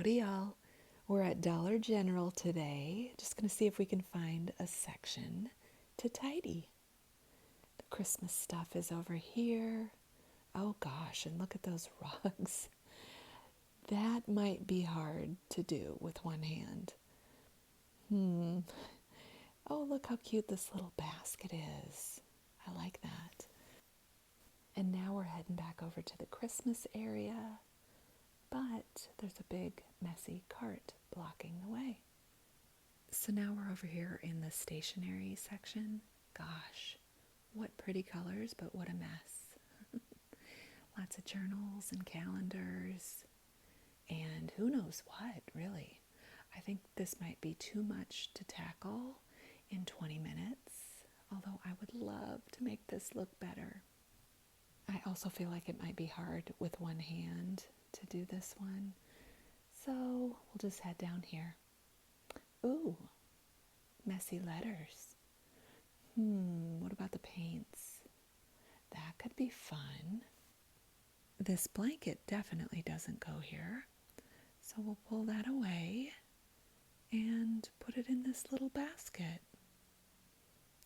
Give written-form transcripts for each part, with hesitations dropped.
Howdy, y'all. We're at Dollar General today. Just going to see if we can find a section to tidy. The Christmas stuff is over here. Oh gosh, and look at those rugs. That might be hard to do with one hand. Oh, look how cute this little basket is. I like that. And now we're heading back over to the Christmas area, but there's a big, messy cart blocking the way. So now we're over here in the stationery section. Gosh, what pretty colors, but what a mess. Lots of journals and calendars, and who knows what, really. I think this might be too much to tackle in 20 minutes, although I would love to make this look better. I also feel like it might be hard with one hand to do this one, so we'll just head down here. Ooh, messy letters. What about the paints? That could be fun. This blanket definitely doesn't go here, so we'll pull that away and put it in this little basket.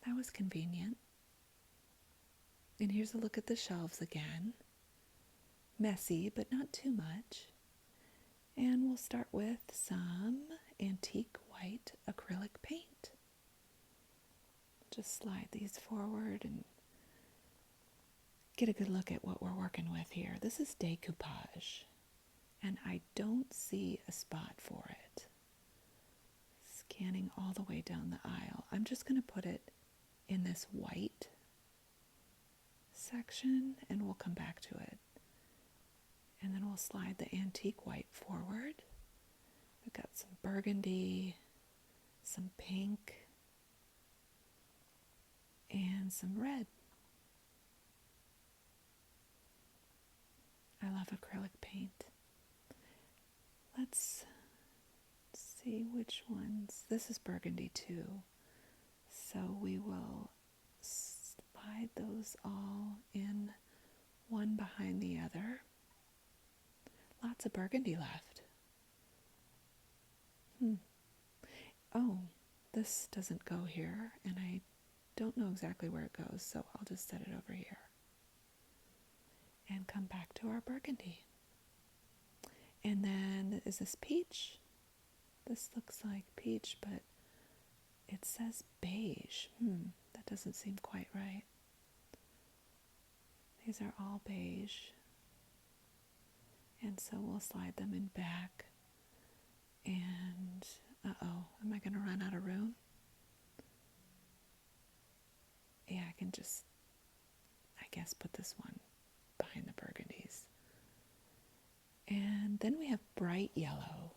That was convenient. And here's a look at the shelves again. Messy, but not too much. And we'll start with some antique white acrylic paint. Just slide these forward and get a good look at what we're working with here. This is decoupage, and I don't see a spot for it. Scanning all the way down the aisle. I'm just going to put it in this white section, and we'll come back to it. And then we'll slide the antique white forward. We've got some burgundy, some pink, and some red. I love acrylic paint. Let's see which ones. This is burgundy too. So we will slide those all in one behind the other. Lots of burgundy left. Oh, this doesn't go here, and I don't know exactly where it goes, so I'll just set it over here. And come back to our burgundy. And then, is this peach? This looks like peach, but it says beige. That doesn't seem quite right. These are all beige. And so we'll slide them in back. And, am I going to run out of room? Yeah, I can just, I guess, put this one behind the burgundies. And then we have bright yellow.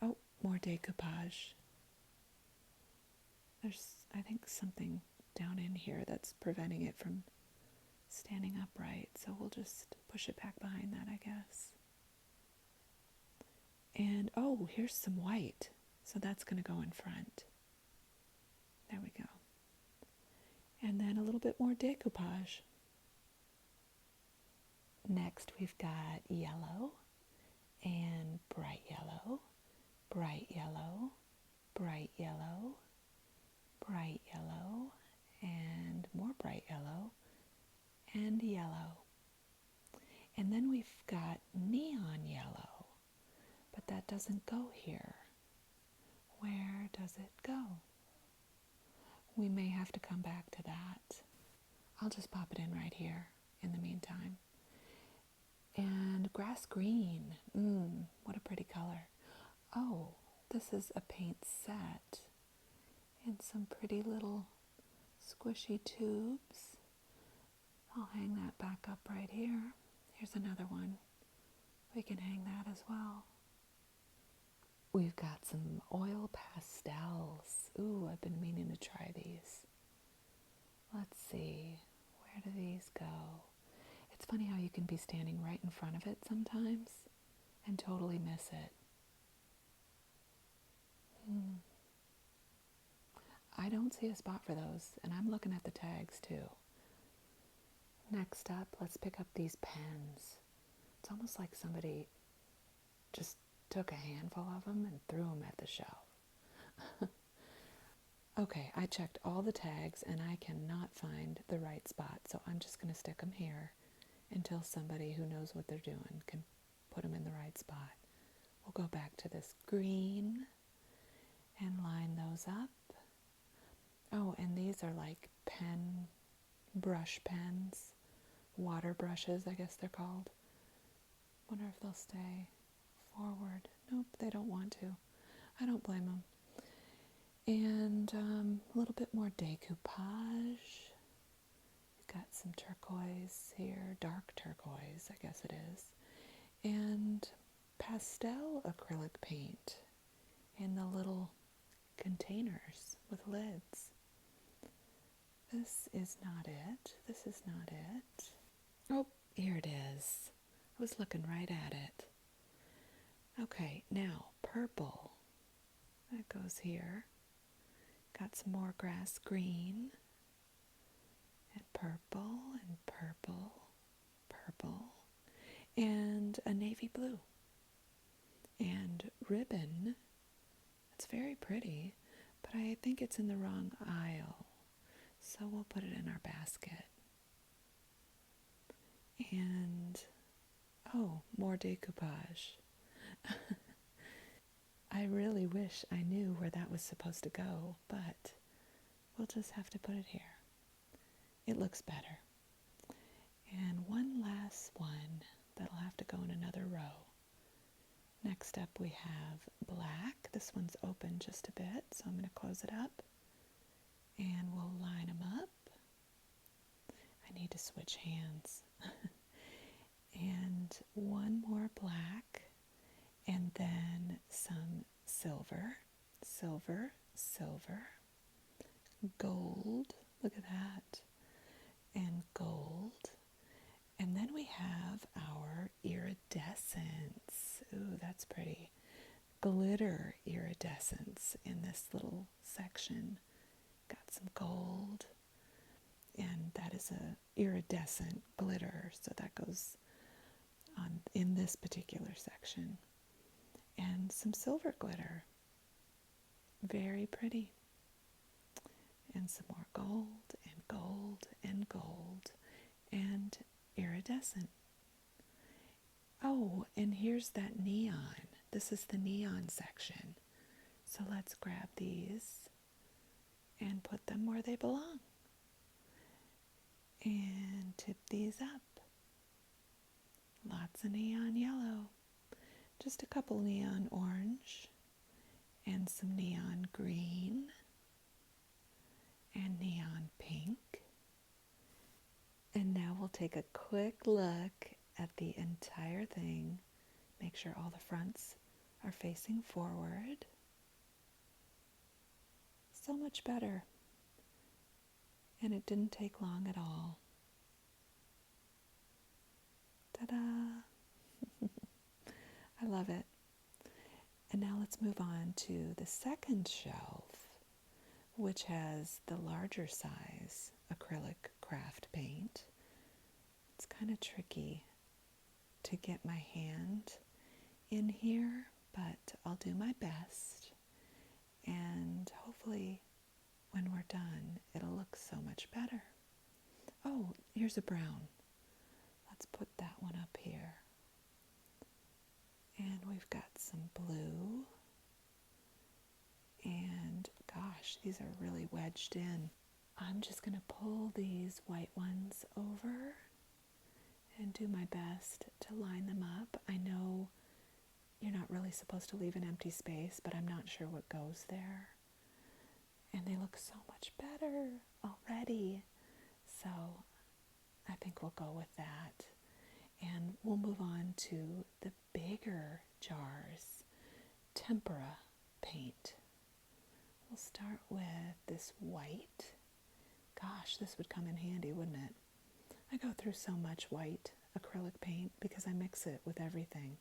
Oh, more decoupage. There's, I think, something down in here that's preventing it from standing upright, so we'll just push it back behind that, I guess. And, oh, here's some white, so that's going to go in front. There we go. And then a little bit more decoupage. Next, we've got yellow and bright yellow, bright yellow, bright yellow, bright yellow, and more bright yellow, and yellow. And then we've got neon yellow, but that doesn't go here. Where does it go? We may have to come back to that. I'll just pop it in right here in the meantime. And grass green. What a pretty color. Oh, this is a paint set in some pretty little squishy tubes. I'll hang that back up right here. Here's another one. We can hang that as well. We've got some oil pastels. Ooh, I've been meaning to try these. Let's see. Where do these go? It's funny how you can be standing right in front of it sometimes and totally miss it. I don't see a spot for those, and I'm looking at the tags too. Next up, let's pick up these pens. It's almost like somebody just took a handful of them and threw them at the shelf. Okay, I checked all the tags and I cannot find the right spot, so I'm just going to stick them here until somebody who knows what they're doing can put them in the right spot. We'll go back to this green and line those up. Oh, and these are like brush pens, water brushes, I guess they're called. Wonder if they'll stay forward. Nope, they don't want to. I don't blame them. And a little bit more decoupage. We've got some turquoise here, dark turquoise, I guess it is. And pastel acrylic paint in the little containers with lids. This is not it. This is not it. Oh, here it is. I was looking right at it. Okay, now purple. That goes here. Got some more grass green. And purple, and purple, purple. And a navy blue. And ribbon. It's very pretty, but I think it's in the wrong aisle. So we'll put it in our basket. And, oh, more decoupage. I really wish I knew where that was supposed to go, but we'll just have to put it here. It looks better. And one last one that'll have to go in another row. Next up we have black. This one's open just a bit, so I'm going to close it up. And we'll line them up. I need to switch hands. And one more black, and then some silver, silver, silver, gold, look at that, and gold. And then we have our iridescence. Ooh, that's pretty. Glitter iridescence in this little section. Got some gold, and that is a iridescent glitter, so that goes on in this particular section. And some silver glitter. Very pretty. And some more gold, and gold, and gold, and iridescent. Oh, and here's that neon. This is the neon section. So let's grab these and put them where they belong. And tip these up. Lots of neon yellow. Just a couple neon orange and some neon green and neon pink. And now we'll take a quick look at the entire thing. Make sure all the fronts are facing forward. So much better. And it didn't take long at all. Ta-da! I love it. And now let's move on to the second shelf, which has the larger size acrylic craft paint. It's kind of tricky to get my hand in here, but I'll do my best. And hopefully when we're done, it'll look so much better. Oh, here's a brown. Let's put that one up here. And we've got some blue. And gosh, these are really wedged in. I'm just going to pull these white ones over and do my best to line them up. I know you're not really supposed to leave an empty space, but I'm not sure what goes there. And they look so much better already. So I think we'll go with that. And we'll move on to the bigger jars, tempera paint. We'll start with this white. Gosh, this would come in handy, wouldn't it? I go through so much white acrylic paint because I mix it with everything.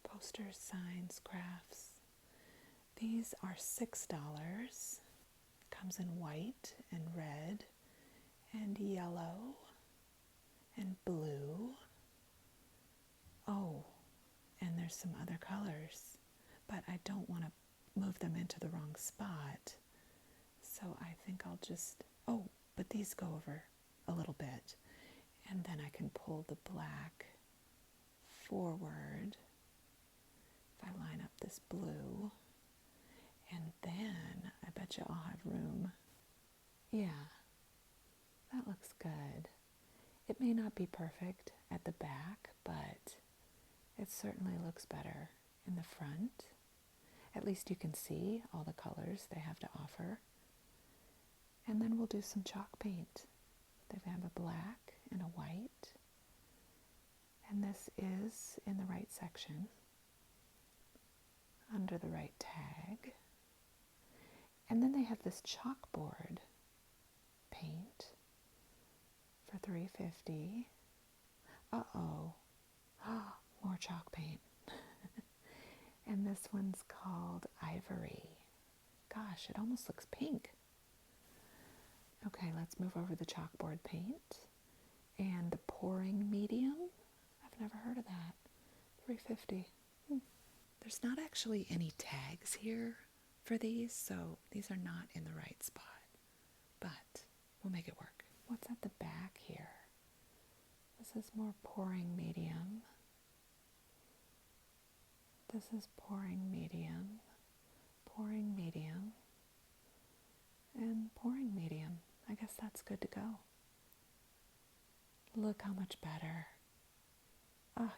Posters, signs, crafts. These are $6. Comes in white and red and yellow and blue. Oh, and there's there's some other colors, but I don't want to move them into the wrong spot. So I think I'll just, oh, but these go over a little bit. And then I can pull the black forward if I line up this blue. And then I bet you I'll have room. Yeah, that looks good. It may not be perfect at the back, but it certainly looks better in the front. At least you can see all the colors they have to offer. And then we'll do some chalk paint. They have a black and a white. And this is in the right section, under the right tag. And then they have this chalkboard paint for $3.50. Uh-oh. More chalk paint. And this one's called Ivory. Gosh, it almost looks pink. Okay, let's move over the chalkboard paint. And the pouring medium. I've never heard of that. $3.50. There's not actually any tags here for these, so these are not in the right spot. But we'll make it work. What's at the back here? This is more pouring medium. This is pouring medium, and pouring medium. I guess that's good to go. Look how much better.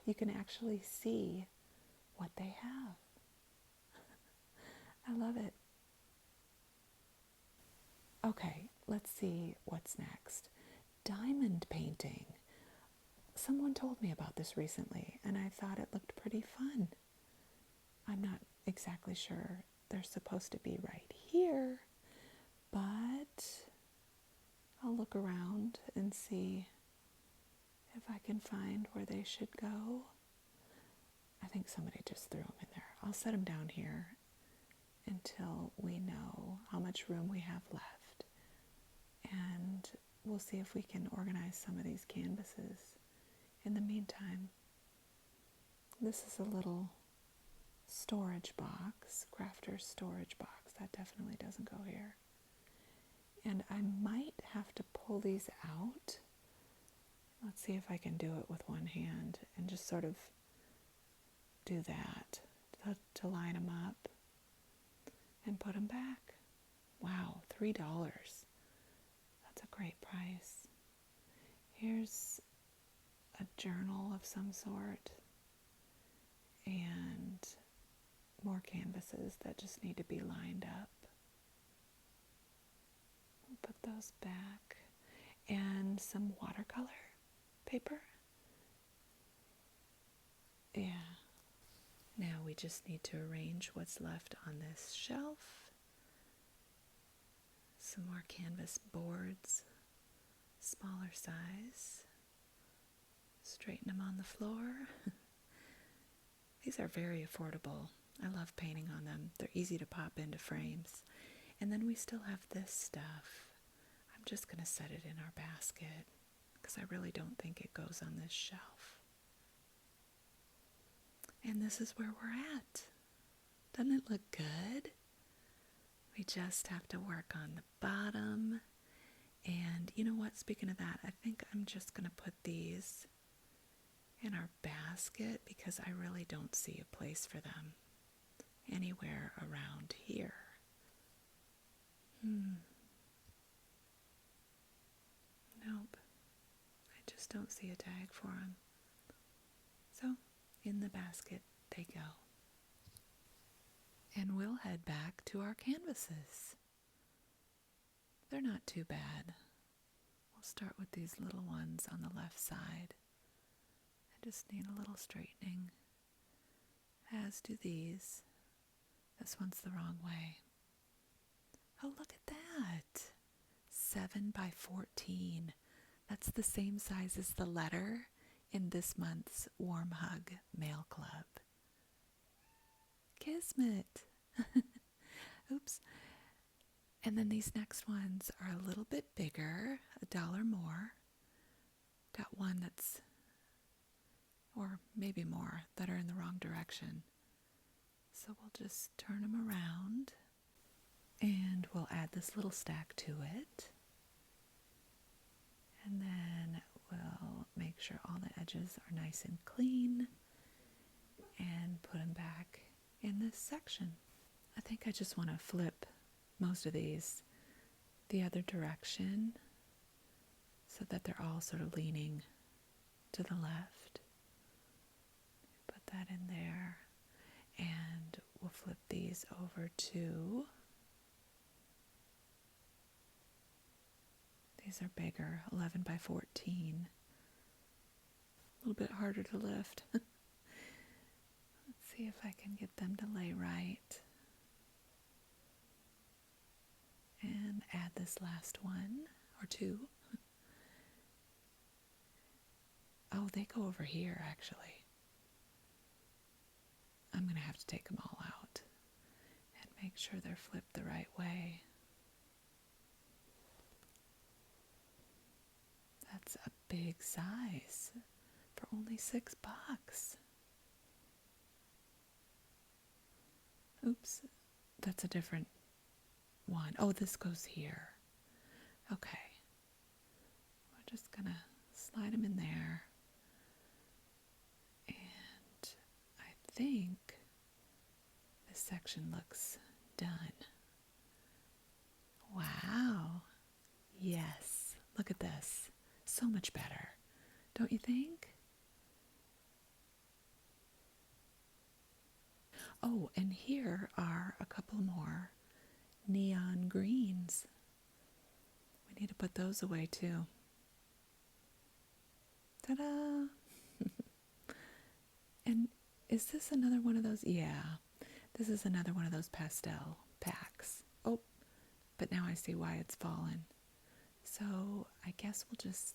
You can actually see what they have. I love it. Okay, let's see what's next. Diamond painting. Someone told me about this recently, and I thought it looked pretty fun. I'm not exactly sure they're supposed to be right here, but I'll look around and see if I can find where they should go. I think somebody just threw them in there. I'll set them down here until we know how much room we have left. And we'll see if we can organize some of these canvases. In the meantime, this is a little storage box, crafter's storage box. That definitely doesn't go here. And I might have to pull these out. Let's see if I can do it with one hand and just sort of do that to line them up and put them back. Wow, $3. That's a great price. Here's a journal of some sort and more canvases that just need to be lined up. We'll put those back. And some watercolor paper. Yeah. Now we just need to arrange what's left on this shelf. Some more canvas boards, smaller size. Straighten them on the floor. These are very affordable. I love painting on them. They're easy to pop into frames. And then we still have this stuff. I'm just going to set it in our basket because I really don't think it goes on this shelf. And this is where we're at. Doesn't it look good? We just have to work on the bottom. And you know what? Speaking of that, I think I'm just going to put these in our basket because I really don't see a place for them anywhere around here. Nope. I just don't see a tag for them. So, in the basket they go. And we'll head back to our canvases. They're not too bad. We'll start with these little ones on the left side. I just need a little straightening, as do these. This one's the wrong way. Oh, look at that. 7 by 14. That's the same size as the letter in this month's Warm Hug Mail Club. Kismet. Oops. And then these next ones are a little bit bigger, $1 more. Got one that's or maybe more, that are in the wrong direction. So we'll just turn them around and we'll add this little stack to it. And then we'll make sure all the edges are nice and clean and put them back in this section. I think I just want to flip most of these the other direction so that they're all sort of leaning to the left. Put that in there, and we'll flip these over to, these are bigger, 11 by 14. A little bit harder to lift. Let's see if I can get them to lay right. And add this last one or two. Oh, they go over here actually. I'm going to have to take them all out and make sure they're flipped the right way. That's a big size for only $6. Oops, that's a different one. Oh, this goes here. Okay. We're just going to slide them in there. And I think this section looks done. Wow. Yes. Look at this. So much better. Don't you think? Oh, and here are a couple more neon greens. We need to put those away too. Ta-da! And is this another one of those? Yeah, this is another one of those pastel packs. Oh, but now I see why it's fallen. So I guess we'll just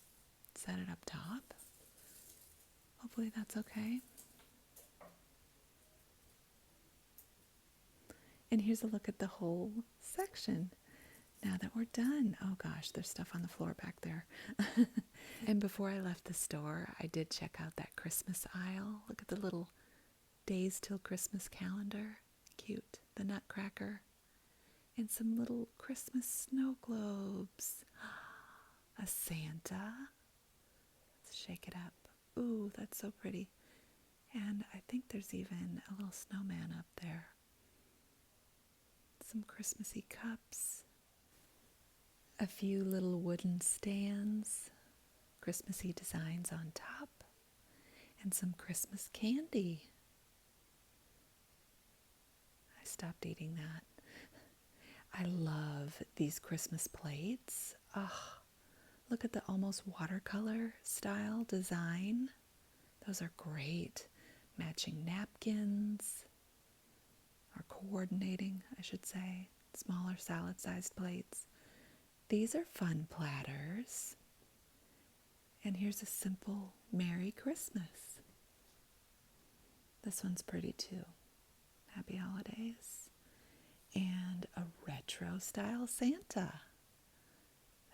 set it up top. Hopefully that's okay. And here's a look at the whole section now that we're done. Oh gosh, there's stuff on the floor back there. And before I left the store, I did check out that Christmas aisle. Look at the little Days Till Christmas calendar. Cute. The Nutcracker. And some little Christmas snow globes. A Santa. Let's shake it up. Ooh, that's so pretty. And I think there's even a little snowman up there. Some Christmassy cups. A few little wooden stands. Christmassy designs on top. And some Christmas candy. I stopped eating that. I love these Christmas plates. Oh, look at the almost watercolor style design. Those are great. Matching napkins, or coordinating, I should say. Smaller salad-sized plates. These are fun platters. And here's a simple Merry Christmas. This one's pretty too. Happy Holidays. And a retro style Santa.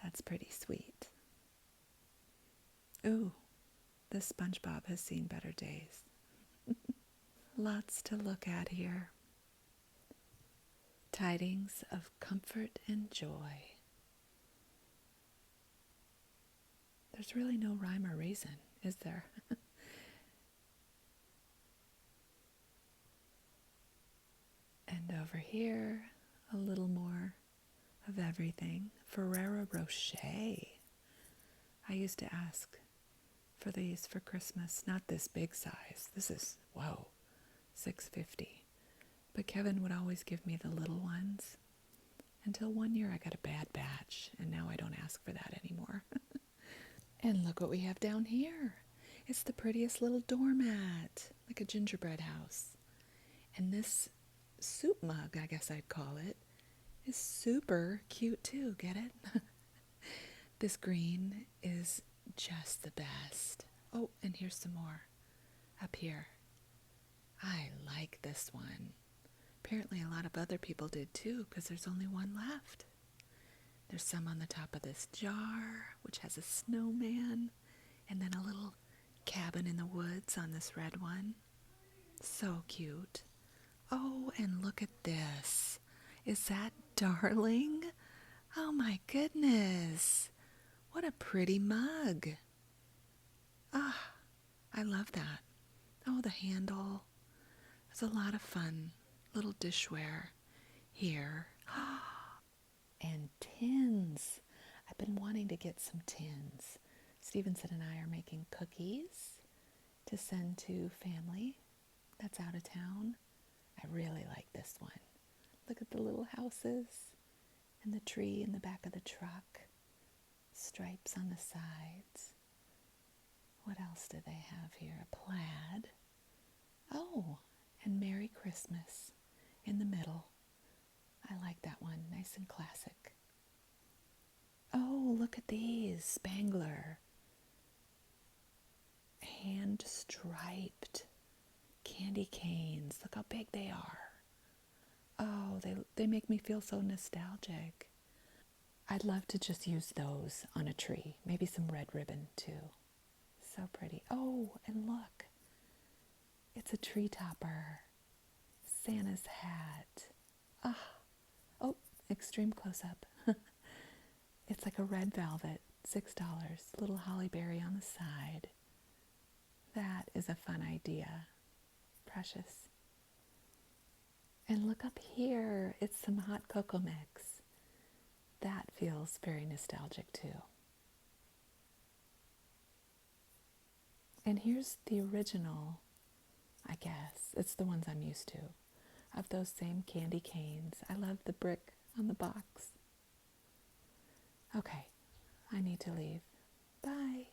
That's pretty sweet. Ooh, this SpongeBob has seen better days. Lots to look at here. Tidings of comfort and joy. There's really no rhyme or reason, is there? And over here, a little more of everything. Ferrero Rocher. I used to ask for these for Christmas. Not this big size. This is, whoa, $6.50. But Kevin would always give me the little ones. Until one year I got a bad batch, and now I don't ask for that anymore. And look what we have down here. It's the prettiest little doormat, like a gingerbread house. And this soup mug, I guess I'd call it, is super cute too. Get it? This green is just the best. Oh, and here's some more up here. I like this one. Apparently a lot of other people did too, because there's only one left. There's some on the top of this jar, which has a snowman, and then a little cabin in the woods on this red one. So cute. Oh, and look at this. Is that darling? Oh my goodness. What a pretty mug. Ah, I love that. Oh, the handle. There's a lot of fun little dishware here. And tins. I've been wanting to get some tins. Stevenson and I are making cookies to send to family that's out of town. I really like this one. Look at the little houses and the tree in the back of the truck. Stripes on the sides. What else do they have here? A plaid. Oh, and Merry Christmas in the middle. I like that one. Nice and classic. Oh, look at these. Spangler. Hand striped candy canes. Look how big they are. Oh, they make me feel so nostalgic. I'd love to just use those on a tree. Maybe some red ribbon too. So pretty. Oh, and look. It's a tree topper. Santa's hat. Ah. Oh, extreme close-up. It's like a red velvet. $6. Little holly berry on the side. That is a fun idea. Precious. And look up here. It's some hot cocoa mix. That feels very nostalgic too. And here's the original, I guess. It's the ones I'm used to, of those same candy canes. I love the brick on the box. Okay, I need to leave. Bye.